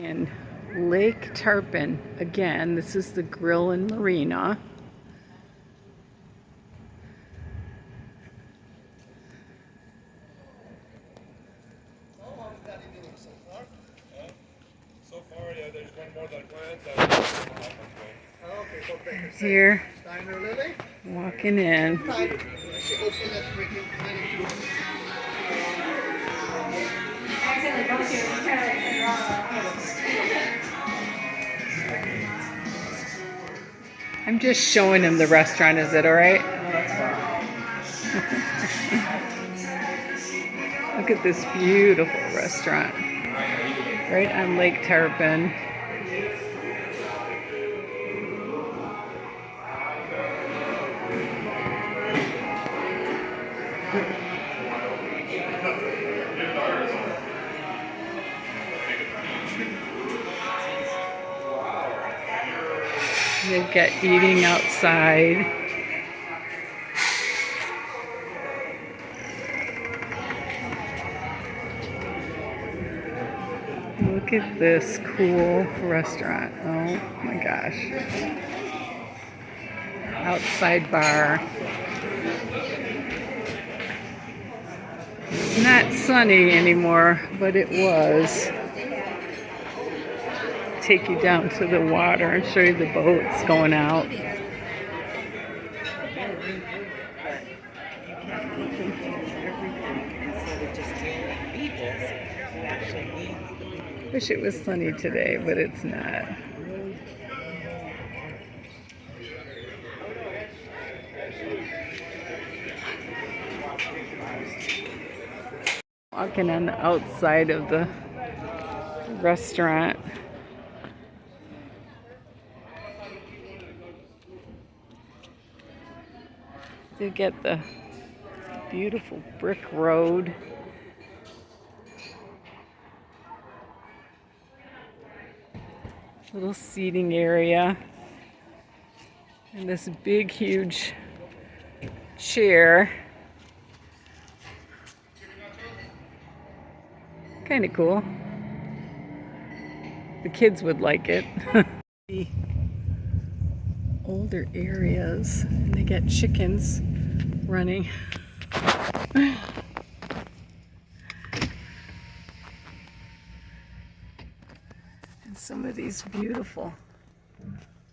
In Lake Tarpon, again, this is the grill and marina. So far, yeah, there's one more that went. Here, walking in. I'm just showing him the restaurant. Is it all right? Look at this beautiful restaurant right on Lake Tarpon. They've got eating outside. Look at this cool restaurant. Oh my gosh. Outside bar. It's not sunny anymore, but it was. Take you down to the water and show you the boats going out. Wish it was sunny today, but it's not. Walking on the outside of the restaurant. You get the beautiful brick road. Little seating area. And this big, huge chair. Kind of cool. The kids would like it. The older areas, and they got chickens running. And some of these beautiful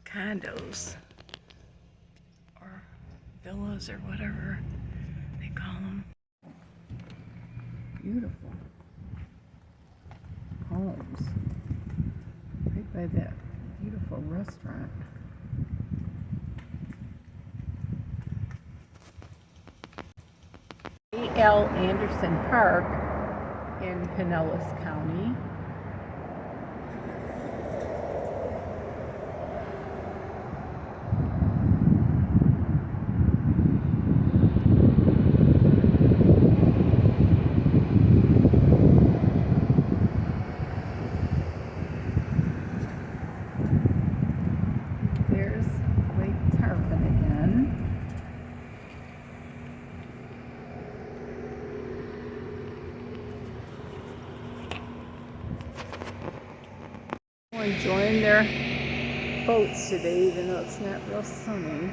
condos or villas or whatever they call them. Beautiful homes right by that beautiful restaurant. A.L. Anderson Park in Pinellas County. There's Lake Tarpon again. Enjoying their boats today, even though it's not real sunny.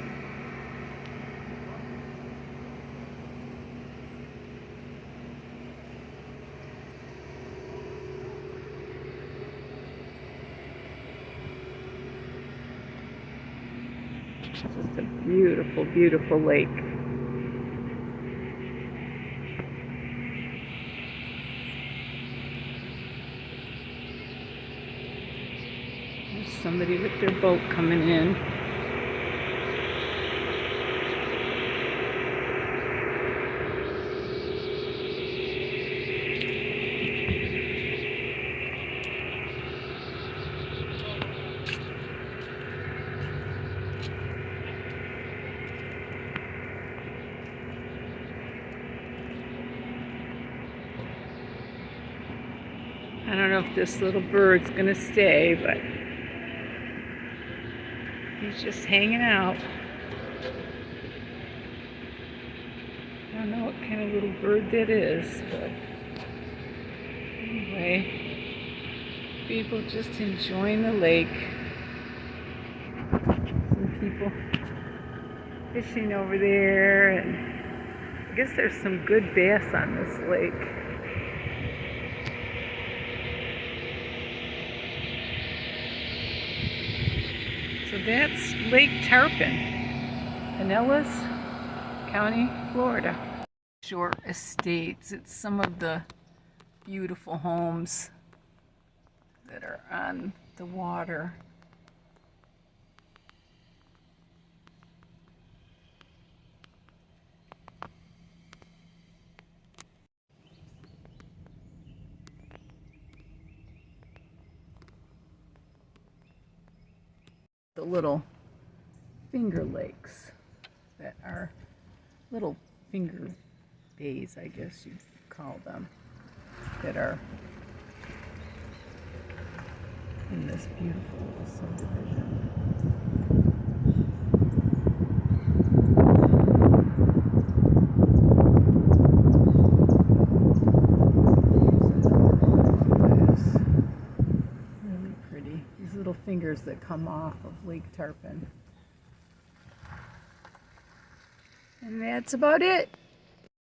Just a beautiful, beautiful lake. Somebody with their boat coming in. I don't know if this little bird's gonna stay, but he's just hanging out. I don't know what kind of little bird that is, but anyway. People just enjoying the lake. Some people fishing over there, and I guess there's some good bass on this lake. So that's Lake Tarpon, Pinellas County, Florida. Shore Estates. It's some of the beautiful homes that are on the water. The little finger lakes that are little finger bays, I guess you'd call them, that are in this beautiful little subdivision. Really pretty. These little fingers that come off of Lake Tarpon. And that's about it.